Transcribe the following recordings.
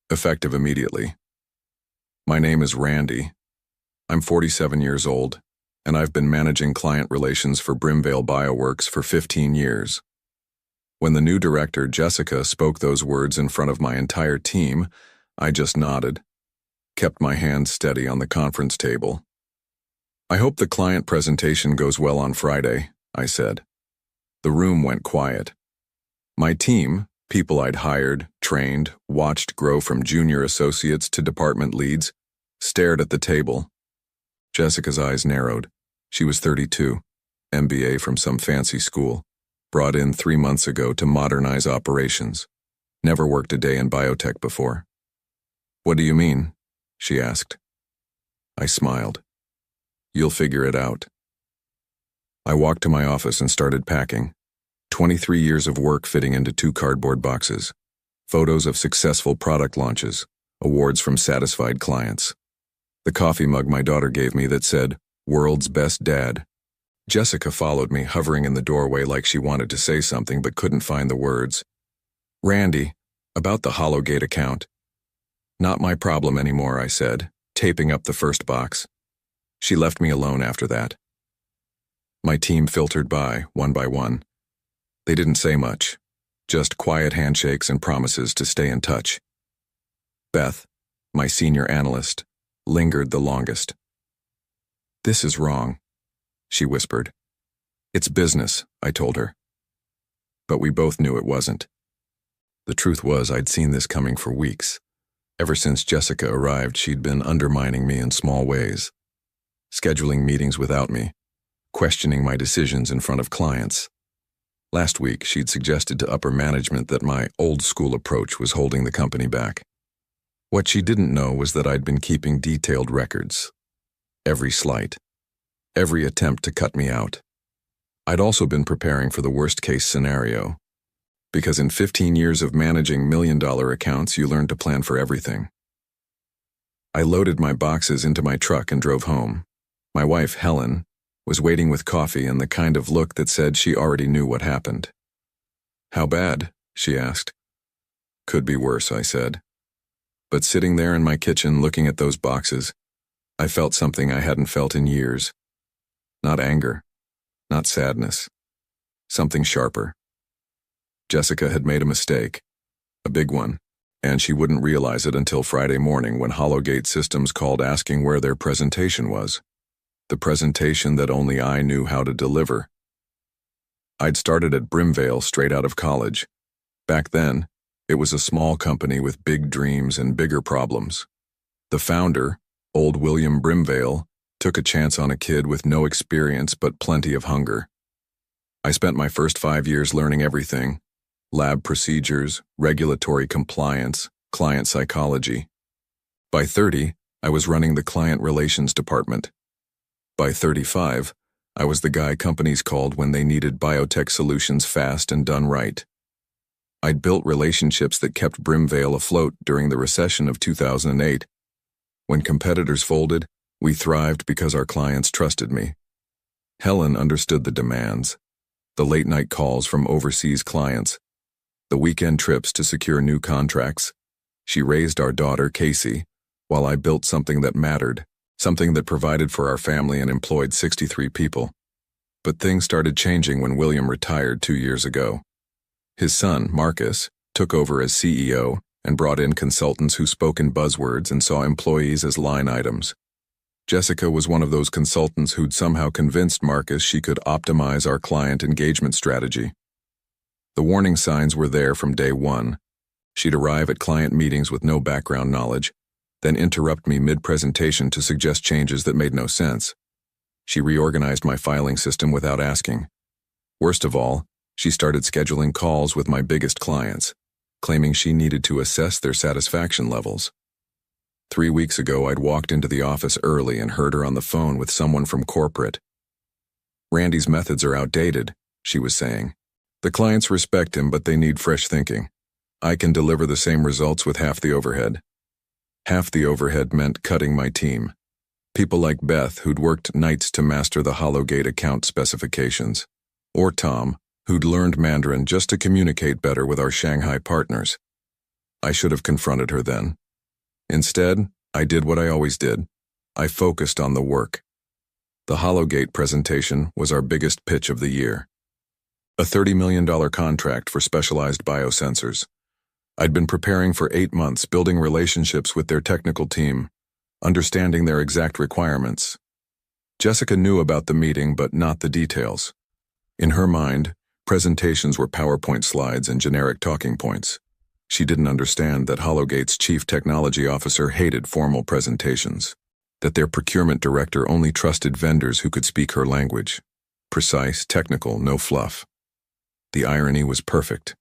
effective immediately. My name is Randy. I'm 47 years old, and I've been managing client relations for Brimvale Bioworks for 15 years. When the new director, Jessica, spoke those words in front of my entire team, I just nodded, kept my hand steady on the conference table. I hope the client presentation goes well on Friday, I said. The room went quiet. My team, people I'd hired, trained, watched grow from junior associates to department leads, stared at the table. Jessica's eyes narrowed. She was 32, MBA from some fancy school, brought in 3 months ago to modernize operations. Never worked a day in biotech before. "What do you mean?" she asked. I smiled. "You'll figure it out." I walked to my office and started packing. 23 years of work fitting into 2 cardboard boxes. Photos of successful product launches, awards from satisfied clients. The coffee mug my daughter gave me that said, "World's Best Dad." Jessica followed me, hovering in the doorway like she wanted to say something but couldn't find the words. "Randy, about the Hollowgate account." "Not my problem anymore," I said, taping up the first box. She left me alone after that. My team filtered by one. They didn't say much, just quiet handshakes and promises to stay in touch. Beth, my senior analyst, lingered the longest. "This is wrong," she whispered. "It's business," I told her. But we both knew it wasn't. The truth was, I'd seen this coming for weeks. Ever since Jessica arrived, she'd been undermining me in small ways, scheduling meetings without me, questioning my decisions in front of clients. Last week, she'd suggested to upper management that my old-school approach was holding the company back. What she didn't know was that I'd been keeping detailed records. Every slight, every attempt to cut me out. I'd also been preparing for the worst-case scenario, because in 15 years of managing million-dollar accounts, you learn to plan for everything. I loaded my boxes into my truck and drove home. My wife, Helen, was waiting with coffee and the kind of look that said she already knew what happened. "How bad?" she asked. "Could be worse," I said. But sitting there in my kitchen looking at those boxes, I felt something I hadn't felt in years. Not anger, not sadness, something sharper. Jessica had made a mistake, a big one, and she wouldn't realize it until Friday morning when Hollowgate Systems called asking where their presentation was. The presentation that only I knew how to deliver. I'd started at Brimvale straight out of college. Back then, it was a small company with big dreams and bigger problems. The founder, old William Brimvale, took a chance on a kid with no experience but plenty of hunger. I spent my first 5 years learning everything: lab procedures, regulatory compliance, client psychology. By 30, I was running the client relations department. By 35, I was the guy companies called when they needed biotech solutions fast and done right. I'd built relationships that kept Brimvale afloat during the recession of 2008. When competitors folded, we thrived because our clients trusted me. Helen understood the demands, the late-night calls from overseas clients, the weekend trips to secure new contracts. She raised our daughter, Casey, while I built something that mattered, something that provided for our family and employed 63 people. But things started changing when William retired 2 years ago. His son, Marcus, took over as CEO and brought in consultants who spoke in buzzwords and saw employees as line items. Jessica was one of those consultants who'd somehow convinced Marcus she could optimize our client engagement strategy. The warning signs were there from day one. She'd arrive at client meetings with no background knowledge, then interrupt me mid-presentation to suggest changes that made no sense. She reorganized my filing system without asking. Worst of all, she started scheduling calls with my biggest clients, claiming she needed to assess their satisfaction levels. 3 weeks ago, I'd walked into the office early and heard her on the phone with someone from corporate. "Randy's methods are outdated," she was saying. "The clients respect him, but they need fresh thinking. I can deliver the same results with half the overhead." Half the overhead meant cutting my team. People like Beth, who'd worked nights to master the Hollowgate account specifications. Or Tom, who'd learned Mandarin just to communicate better with our Shanghai partners. I should have confronted her then. Instead, I did what I always did. I focused on the work. The Hollowgate presentation was our biggest pitch of the year. A $30 million contract for specialized biosensors. I'd been preparing for 8 months, building relationships with their technical team, understanding their exact requirements. Jessica knew about the meeting, but not the details. In her mind, presentations were PowerPoint slides and generic talking points. She didn't understand that Hollowgate's chief technology officer hated formal presentations, that their procurement director only trusted vendors who could speak her language. Precise, technical, no fluff. The irony was perfect.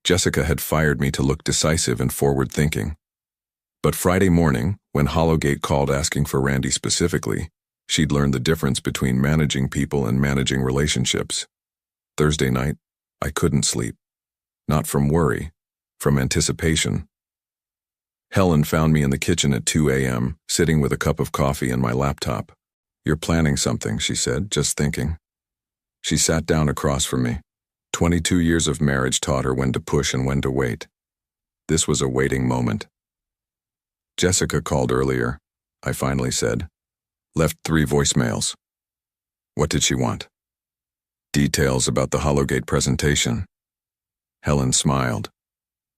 Jessica had fired me to look decisive and forward-thinking. But Friday morning, when Hollowgate called asking for Randy specifically, she'd learned the difference between managing people and managing relationships. Thursday night, I couldn't sleep. Not from worry, from anticipation. Helen found me in the kitchen at 2 a.m., sitting with a cup of coffee and my laptop. "You're planning something," she said, "just thinking." She sat down across from me. 22 years of marriage taught her when to push and when to wait. This was a waiting moment. "Jessica called earlier," I finally said. "Left 3 voicemails." "What did she want?" "Details about the Hollowgate presentation." Helen smiled.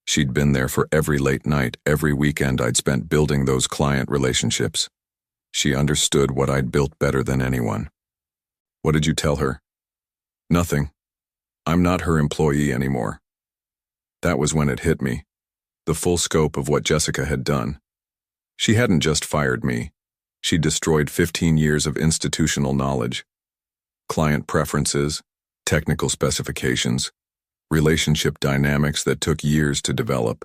She'd been there for every late night, every weekend I'd spent building those client relationships. She understood what I'd built better than anyone. "What did you tell her?" "Nothing. I'm not her employee anymore." That was when it hit me, the full scope of what Jessica had done. She hadn't just fired me. She'd destroyed 15 years of institutional knowledge. Client preferences, technical specifications, relationship dynamics that took years to develop.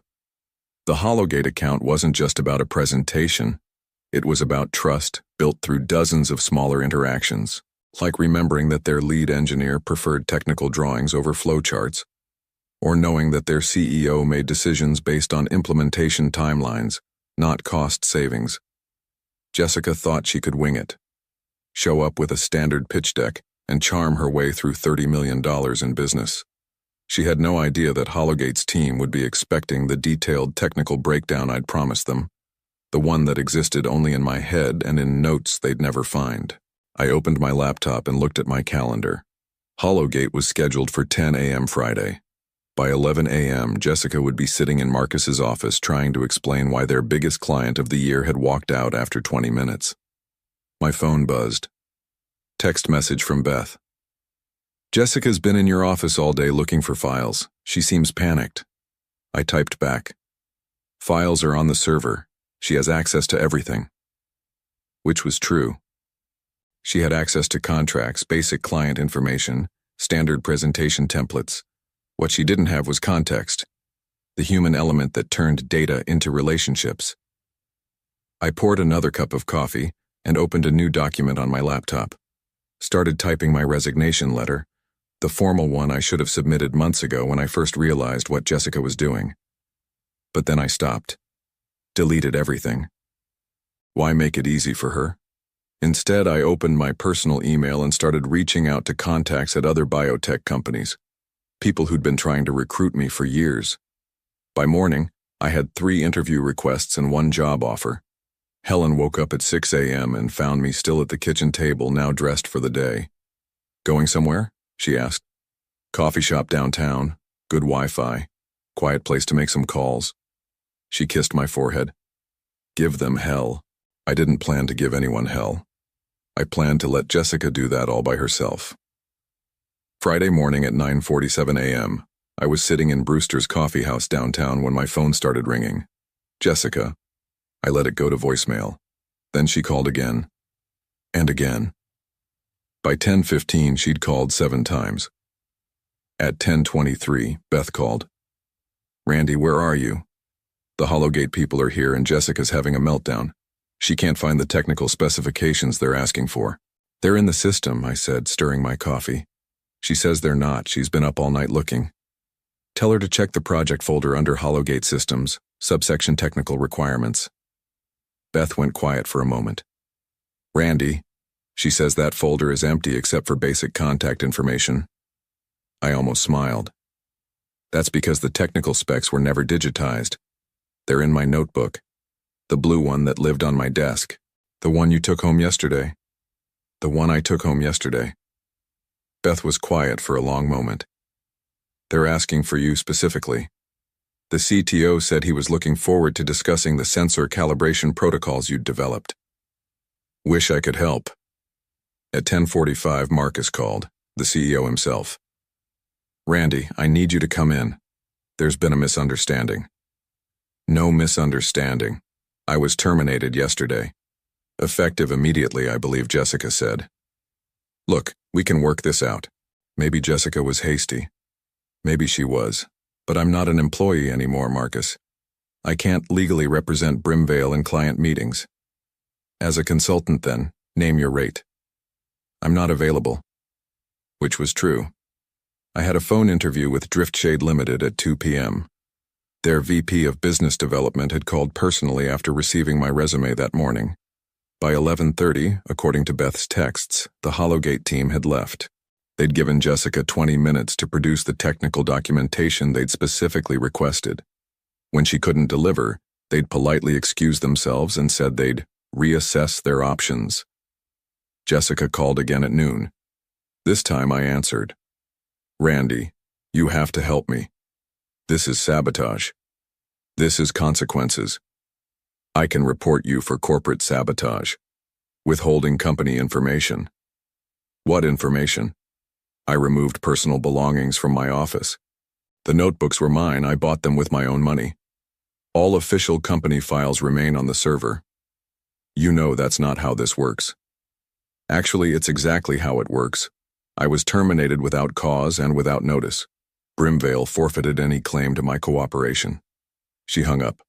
The Hollowgate account wasn't just about a presentation. It was about trust built through dozens of smaller interactions, like remembering that their lead engineer preferred technical drawings over flowcharts, or knowing that their CEO made decisions based on implementation timelines, not cost savings. Jessica thought she could wing it, show up with a standard pitch deck, and charm her way through $30 million in business. She had no idea that Hollowgate's team would be expecting the detailed technical breakdown I'd promised them, the one that existed only in my head and in notes they'd never find. I opened my laptop and looked at my calendar. Hollowgate was scheduled for 10 a.m. Friday. By 11 a.m., Jessica would be sitting in Marcus's office trying to explain why their biggest client of the year had walked out after 20 minutes. My phone buzzed. Text message from Beth. "Jessica's been in your office all day looking for files. She seems panicked." I typed back. "Files are on the server. She has access to everything." Which was true. She had access to contracts, basic client information, standard presentation templates. What she didn't have was context, the human element that turned data into relationships. I poured another cup of coffee and opened a new document on my laptop. Started typing my resignation letter, the formal one I should have submitted months ago when I first realized what Jessica was doing. But then I stopped. Deleted everything. Why make it easy for her? Instead, I opened my personal email and started reaching out to contacts at other biotech companies, people who'd been trying to recruit me for years. By morning, I had 3 interview requests and 1 job offer. Helen woke up at 6 a.m. and found me still at the kitchen table, now dressed for the day. "Going somewhere?" she asked. "Coffee shop downtown, good Wi-Fi, quiet place to make some calls." She kissed my forehead. Give them hell. I didn't plan to give anyone hell. I planned to let Jessica do that all by herself. Friday morning at 9:47 a.m., I was sitting in Brewster's coffee house downtown when my phone started ringing. "Jessica." I let it go to voicemail. Then she called again. And again. By 10:15, she'd called 7 times. At 10:23, Beth called. "Randy, where are you? The Hollowgate people are here and Jessica's having a meltdown. She can't find the technical specifications they're asking for." "They're in the system," I said, stirring my coffee. "She says they're not. She's been up all night looking. Tell her to check the project folder under Hollowgate Systems, subsection Technical Requirements." Beth went quiet for a moment. "Randy, she says that folder is empty except for basic contact information." I almost smiled. That's because the technical specs were never digitized. They're in my notebook. The blue one that lived on my desk. The one you took home yesterday. The one I took home yesterday. Beth was quiet for a long moment. They're asking for you specifically. The CTO said he was looking forward to discussing the sensor calibration protocols you'd developed. Wish I could help. At 10:45, Marcus called, the CEO himself. Randy, I need you to come in. There's been a misunderstanding. No misunderstanding. I was terminated yesterday. Effective immediately, I believe Jessica said. Look, we can work this out. Maybe Jessica was hasty. Maybe she was. But I'm not an employee anymore, Marcus. I can't legally represent Brimvale in client meetings. As a consultant, then, name your rate. I'm not available. Which was true. I had a phone interview with Driftshade Limited at 2 p.m. Their VP of Business Development had called personally after receiving my resume that morning. By 11:30, according to Beth's texts, the Hollowgate team had left. They'd given Jessica 20 minutes to produce the technical documentation they'd specifically requested. When she couldn't deliver, they'd politely excused themselves and said they'd reassess their options. Jessica called again at noon. This time I answered. Randy, you have to help me. This is sabotage. This is consequences. I can report you for corporate sabotage. Withholding company information. What information? I removed personal belongings from my office. The notebooks were mine. I bought them with my own money. All official company files remain on the server. You know that's not how this works. Actually, it's exactly how it works. I was terminated without cause and without notice. Brimvale forfeited any claim to my cooperation. She hung up.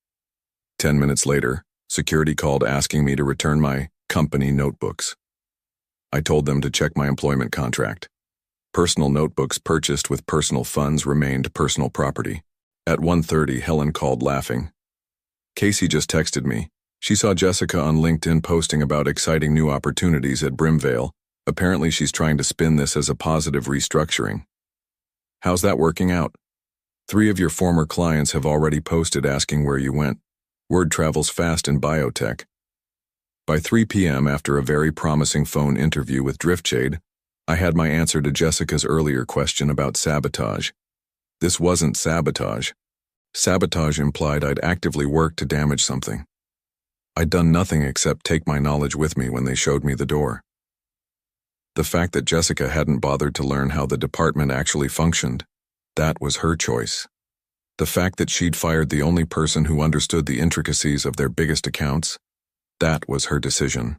10 minutes later, security called asking me to return my company notebooks. I told them to check my employment contract. Personal notebooks purchased with personal funds remained personal property. At 1:30, Helen called laughing. Casey just texted me. She saw Jessica on LinkedIn posting about exciting new opportunities at Brimvale. Apparently she's trying to spin this as a positive restructuring. How's that working out? 3 of your former clients have already posted asking where you went. Word travels fast in biotech. By 3 p.m., after a very promising phone interview with Driftshade, I had my answer to Jessica's earlier question about sabotage. This wasn't sabotage. Sabotage implied I'd actively worked to damage something. I'd done nothing except take my knowledge with me when they showed me the door. The fact that Jessica hadn't bothered to learn how the department actually functioned, that was her choice. The fact that she'd fired the only person who understood the intricacies of their biggest accounts, that was her decision.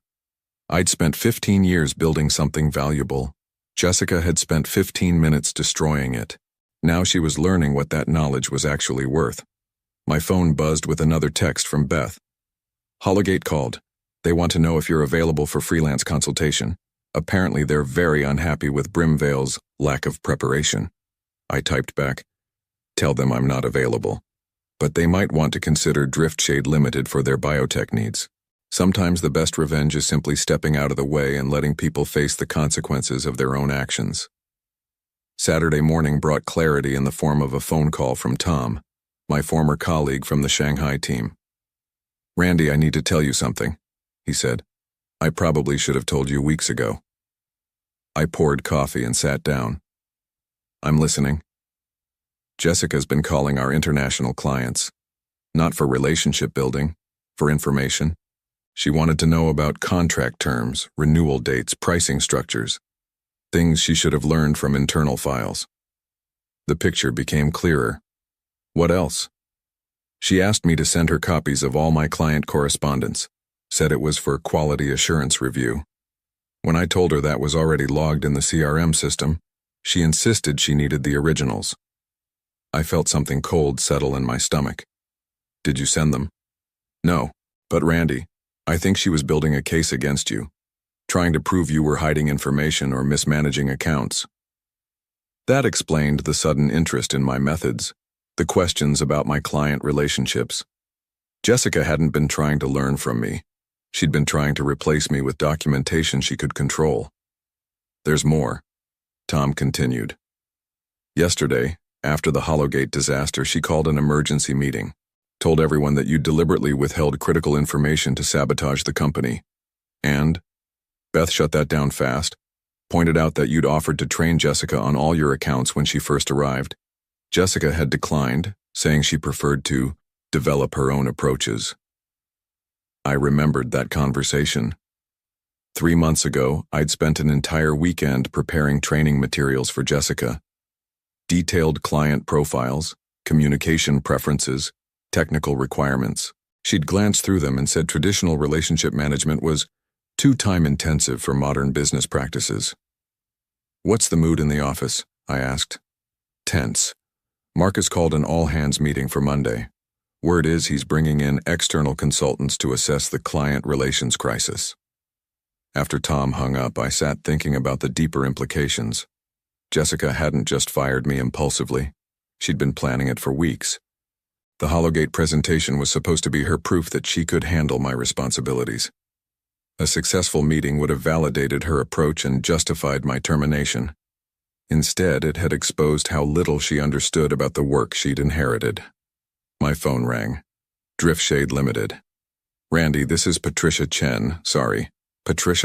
I'd spent 15 years building something valuable. Jessica had spent 15 minutes destroying it. Now she was learning what that knowledge was actually worth. My phone buzzed with another text from Beth. Hollowgate called. They want to know if you're available for freelance consultation. Apparently they're very unhappy with Brimvale's lack of preparation. I typed back, tell them I'm not available. But they might want to consider Driftshade Limited for their biotech needs. Sometimes the best revenge is simply stepping out of the way and letting people face the consequences of their own actions. Saturday morning brought clarity in the form of a phone call from Tom, my former colleague from the Shanghai team. Randy, I need to tell you something, he said. I probably should have told you weeks ago. I poured coffee and sat down. I'm listening. Jessica's been calling our international clients. Not for relationship building, for information. She wanted to know about contract terms, renewal dates, pricing structures. Things she should have learned from internal files. The picture became clearer. What else? She asked me to send her copies of all my client correspondence, said it was for quality assurance review. When I told her that was already logged in the CRM system, she insisted she needed the originals. I felt something cold settle in my stomach. Did you send them? No, but Randy, I think she was building a case against you, trying to prove you were hiding information or mismanaging accounts. That explained the sudden interest in my methods, the questions about my client relationships. Jessica hadn't been trying to learn from me. She'd been trying to replace me with documentation she could control. There's more, Tom continued. Yesterday, After the Hollowgate disaster, she called an emergency meeting, told everyone that you deliberately withheld critical information to sabotage the company. And Beth shut that down fast, pointed out that you'd offered to train Jessica on all your accounts when she first arrived. Jessica had declined, saying she preferred to develop her own approaches. I remembered that conversation. 3 months ago, I'd spent an entire weekend preparing training materials for Jessica. Detailed client profiles, communication preferences, technical requirements. She'd glanced through them and said traditional relationship management was too time-intensive for modern business practices. "What's the mood in the office?" I asked. "Tense. Marcus called an all-hands meeting for Monday. Word is he's bringing in external consultants to assess the client relations crisis." After Tom hung up, I sat thinking about the deeper implications. Jessica hadn't just fired me impulsively. She'd been planning it for weeks. The Hollowgate presentation was supposed to be her proof that she could handle my responsibilities. A successful meeting would have validated her approach and justified my termination. Instead, it had exposed how little she understood about the work she'd inherited. My phone rang. Driftshade Limited. "Randy, this is Patricia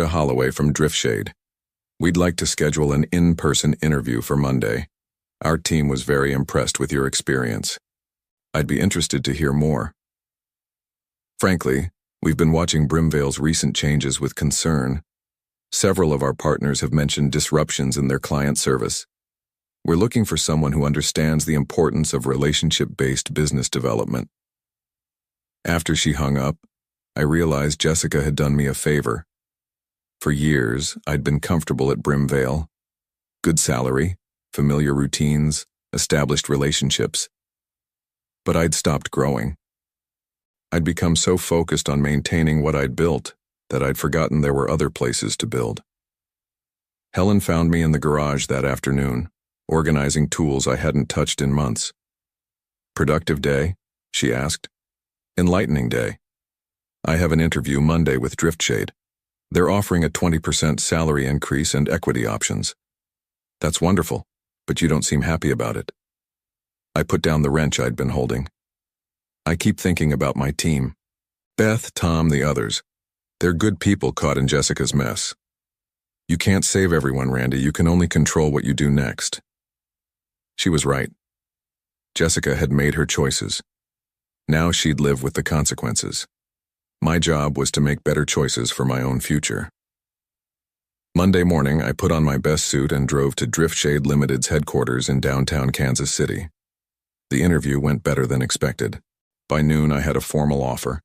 Holloway from Driftshade. We'd like to schedule an in-person interview for Monday. Our team was very impressed with your experience. I'd be interested to hear more. Frankly, we've been watching Brimvale's recent changes with concern. Several of our partners have mentioned disruptions in their client service. We're looking for someone who understands the importance of relationship-based business development." After she hung up, I realized Jessica had done me a favor. For years, I'd been comfortable at Brimvale. Good salary, familiar routines, established relationships. But I'd stopped growing. I'd become so focused on maintaining what I'd built that I'd forgotten there were other places to build. Helen found me in the garage that afternoon, organizing tools I hadn't touched in months. "Productive day?" she asked. "Enlightening day. I have an interview Monday with Driftshade. They're offering a 20% salary increase and equity options." "That's wonderful, but you don't seem happy about it." I put down the wrench I'd been holding. "I keep thinking about my team. Beth, Tom, the others. They're good people caught in Jessica's mess. You can't save everyone, Randy. You can only control what you do next." She was right. Jessica had made her choices. Now she'd live with the consequences. My job was to make better choices for my own future. Monday morning, I put on my best suit and drove to Driftshade Limited's headquarters in downtown Kansas City. The interview went better than expected. By noon, I had a formal offer.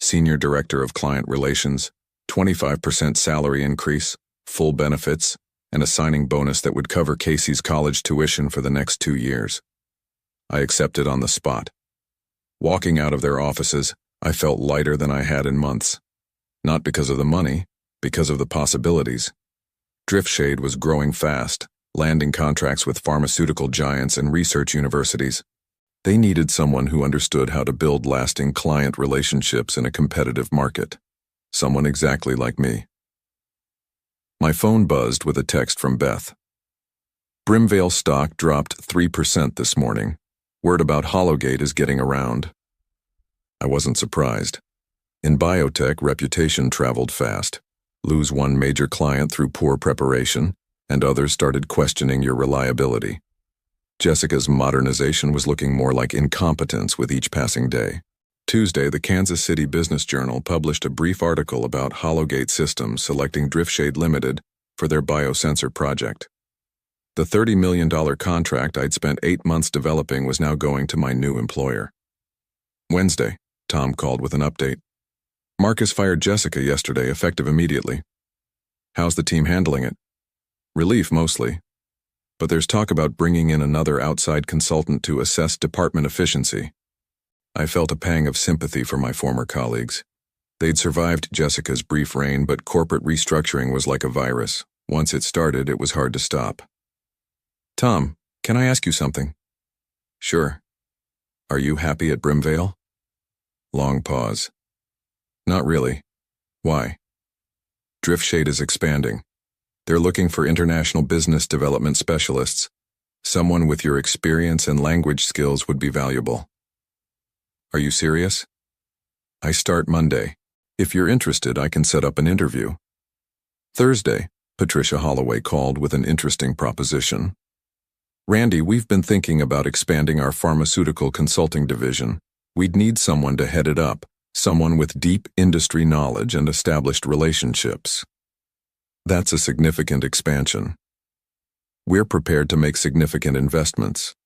Senior Director of Client Relations, 25% salary increase, full benefits, and a signing bonus that would cover Casey's college tuition for the next 2 years. I accepted on the spot. Walking out of their offices, I felt lighter than I had in months. Not because of the money, because of the possibilities. Driftshade was growing fast, landing contracts with pharmaceutical giants and research universities. They needed someone who understood how to build lasting client relationships in a competitive market. Someone exactly like me. My phone buzzed with a text from Beth. "Brimvale stock dropped 3% this morning. Word about Hollowgate is getting around." I wasn't surprised. In biotech, reputation traveled fast. Lose one major client through poor preparation, and others started questioning your reliability. Jessica's modernization was looking more like incompetence with each passing day. Tuesday, the Kansas City Business Journal published a brief article about Hollowgate Systems selecting Driftshade Limited for their biosensor project. The $30 million contract I'd spent 8 months developing was now going to my new employer. Wednesday, Tom called with an update. "Marcus fired Jessica yesterday, effective immediately. How's the team handling it?" "Relief, mostly. But there's talk about bringing in another outside consultant to assess department efficiency." I felt a pang of sympathy for my former colleagues. They'd survived Jessica's brief reign, but corporate restructuring was like a virus. Once it started, it was hard to stop. "Tom, can I ask you something?" "Sure. Are you happy at Brimvale?" Long pause. "Not really. Why?" "Driftshade is expanding. They're looking for international business development specialists, Someone with your experience and language skills would be valuable. Are you serious? I start Monday. If you're interested, I can set up an interview. Thursday, Patricia Holloway called with an interesting proposition. Randy, we've been thinking about expanding our pharmaceutical consulting division. We'd need someone to head it up, someone with deep industry knowledge and established relationships. That's a significant expansion. We're prepared to make significant investments.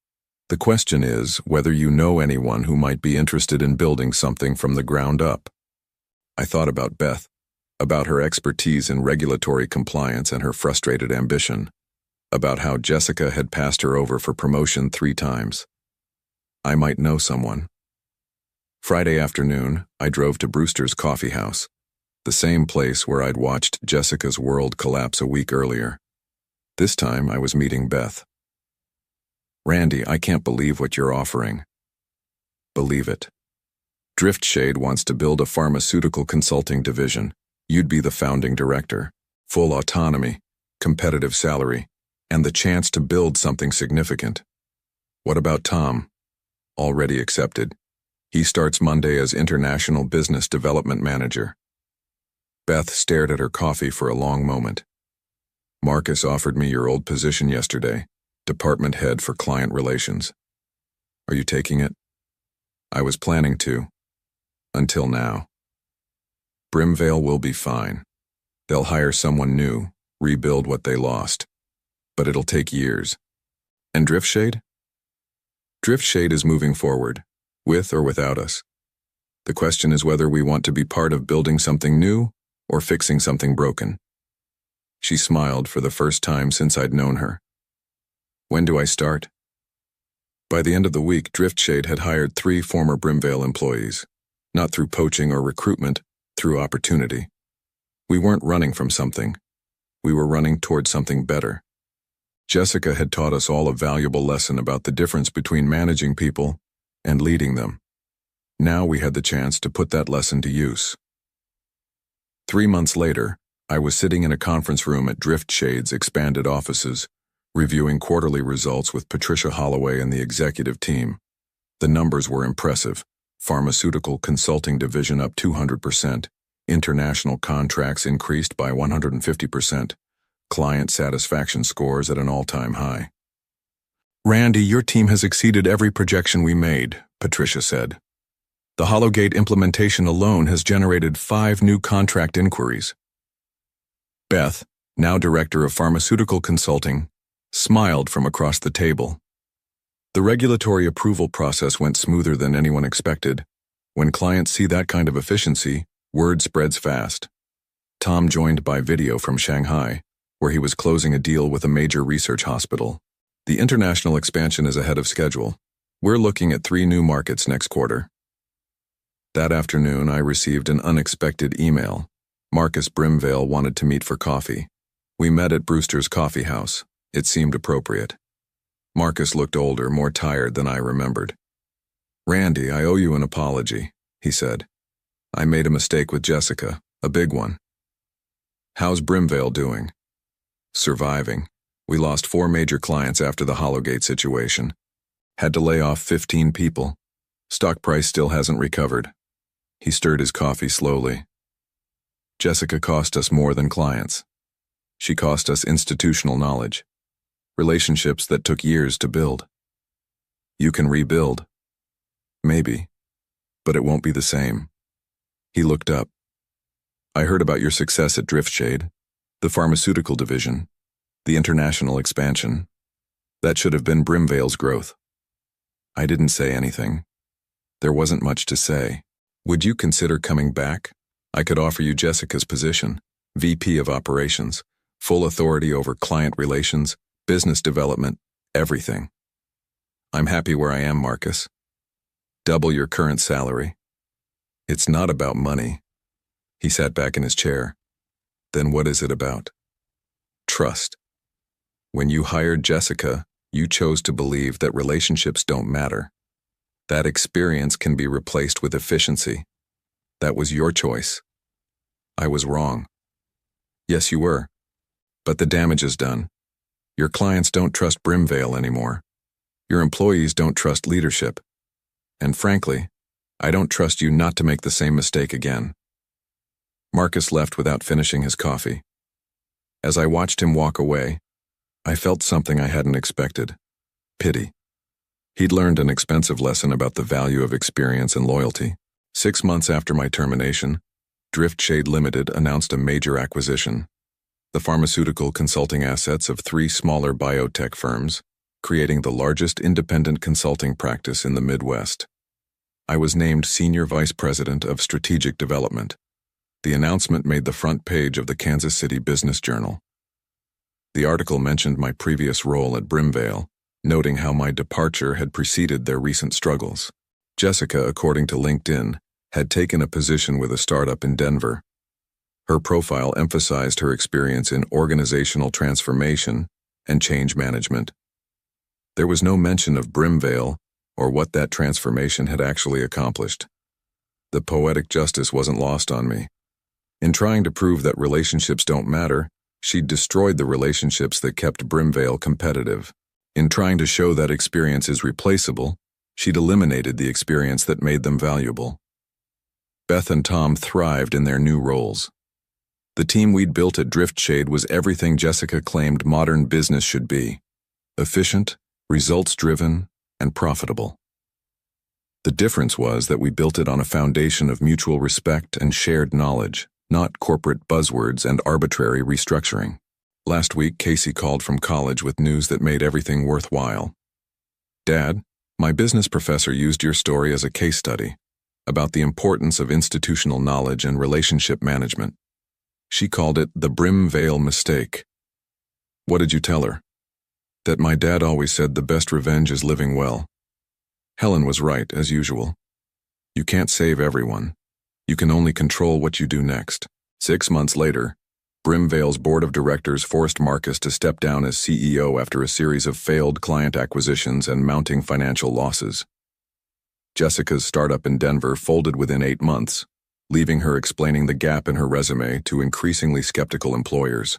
The question is whether you know anyone who might be interested in building something from the ground up. I thought about Beth, about her expertise in regulatory compliance and her frustrated ambition, about how Jessica had passed her over for promotion 3 times. I might know someone. Friday afternoon, I drove to Brewster's Coffee House, the same place where I'd watched Jessica's world collapse a week earlier. This time I was meeting Beth. Randy, I can't believe what you're offering. Believe it. Driftshade wants to build a pharmaceutical consulting division. You'd be the founding director. Full autonomy, competitive salary, and the chance to build something significant. What about Tom? Already accepted. He starts Monday as International Business Development Manager. Beth stared at her coffee for a long moment. Marcus offered me your old position yesterday, department head for client relations. Are you taking it? I was planning to. Until now. Brimvale will be fine. They'll hire someone new, rebuild what they lost. But it'll take years. And Driftshade? Driftshade is moving forward, with or without us. The question is whether we want to be part of building something new or fixing something broken. She smiled for the first time since I'd known her. When do I start? By the end of the week, Driftshade had hired 3 former Brimvale employees, not through poaching or recruitment, through opportunity. We weren't running from something. We were running toward something better. Jessica had taught us all a valuable lesson about the difference between managing people and leading them. Now we had the chance to put that lesson to use. 3 months later, I was sitting in a conference room at Driftshade's expanded offices, reviewing quarterly results with Patricia Holloway and the executive team. The numbers were impressive. Pharmaceutical consulting division up 200%, international contracts increased by 150%, client satisfaction scores at an all-time high. Randy, your team has exceeded every projection we made, Patricia said. The Hollowgate implementation alone has generated 5 new contract inquiries. Beth, now director of pharmaceutical consulting, smiled from across the table. The regulatory approval process went smoother than anyone expected. When clients see that kind of efficiency, word spreads fast. Tom joined by video from Shanghai, where he was closing a deal with a major research hospital. The international expansion is ahead of schedule. We're looking at 3 new markets next quarter. That afternoon, I received an unexpected email. Marcus Brimvale wanted to meet for coffee. We met at Brewster's Coffee House. It seemed appropriate. Marcus looked older, more tired than I remembered. Randy, I owe you an apology, he said. I made a mistake with Jessica, a big one. How's Brimvale doing? Surviving. We lost 4 major clients after the Hollowgate situation. Had to lay off 15 people. Stock price still hasn't recovered. He stirred his coffee slowly. Jessica cost us more than clients. She cost us institutional knowledge, relationships that took years to build. You can rebuild. Maybe, but it won't be the same. He looked up. I heard about your success at Driftshade, the pharmaceutical division, the international expansion. That should have been Brimvale's growth. I didn't say anything. There wasn't much to say. Would you consider coming back? I could offer you Jessica's position, VP of Operations, full authority over client relations, business development, everything. I'm happy where I am, Marcus. Double your current salary. It's not about money. He sat back in his chair. Then what is it about? Trust. When you hired Jessica, you chose to believe that relationships don't matter. That experience can be replaced with efficiency. That was your choice. I was wrong. Yes, you were. But the damage is done. Your clients don't trust Brimvale anymore. Your employees don't trust leadership. And frankly, I don't trust you not to make the same mistake again." Marcus left without finishing his coffee. As I watched him walk away, I felt something I hadn't expected: pity. He'd learned an expensive lesson about the value of experience and loyalty. 6 months after my termination, Driftshade Limited announced a major acquisition: the pharmaceutical consulting assets of 3 smaller biotech firms, creating the largest independent consulting practice in the Midwest. I was named Senior Vice President of Strategic Development. The announcement made the front page of the Kansas City Business Journal. The article mentioned my previous role at Brimvale, noting how my departure had preceded their recent struggles. Jessica, according to LinkedIn, had taken a position with a startup in Denver. Her profile emphasized her experience in organizational transformation and change management. There was no mention of Brimvale or what that transformation had actually accomplished. The poetic justice wasn't lost on me. In trying to prove that relationships don't matter, she'd destroyed the relationships that kept Brimvale competitive. In trying to show that experience is replaceable, she'd eliminated the experience that made them valuable. Beth and Tom thrived in their new roles. The team we'd built at Driftshade was everything Jessica claimed modern business should be: efficient, results-driven, and profitable. The difference was that we built it on a foundation of mutual respect and shared knowledge, not corporate buzzwords and arbitrary restructuring. Last week, Casey called from college with news that made everything worthwhile. "Dad, my business professor used your story as a case study about the importance of institutional knowledge and relationship management. She called it the Brimvale mistake." "What did you tell her?" "That my dad always said the best revenge is living well." Helen was right, as usual. You can't save everyone. You can only control what you do next. 6 months later, Brimvale's board of directors forced Marcus to step down as CEO after a series of failed client acquisitions and mounting financial losses. Jessica's startup in Denver folded within 8 months, leaving her explaining the gap in her resume to increasingly skeptical employers.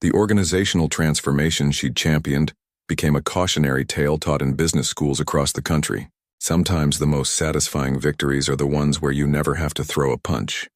The organizational transformation she'd championed became a cautionary tale taught in business schools across the country. Sometimes the most satisfying victories are the ones where you never have to throw a punch.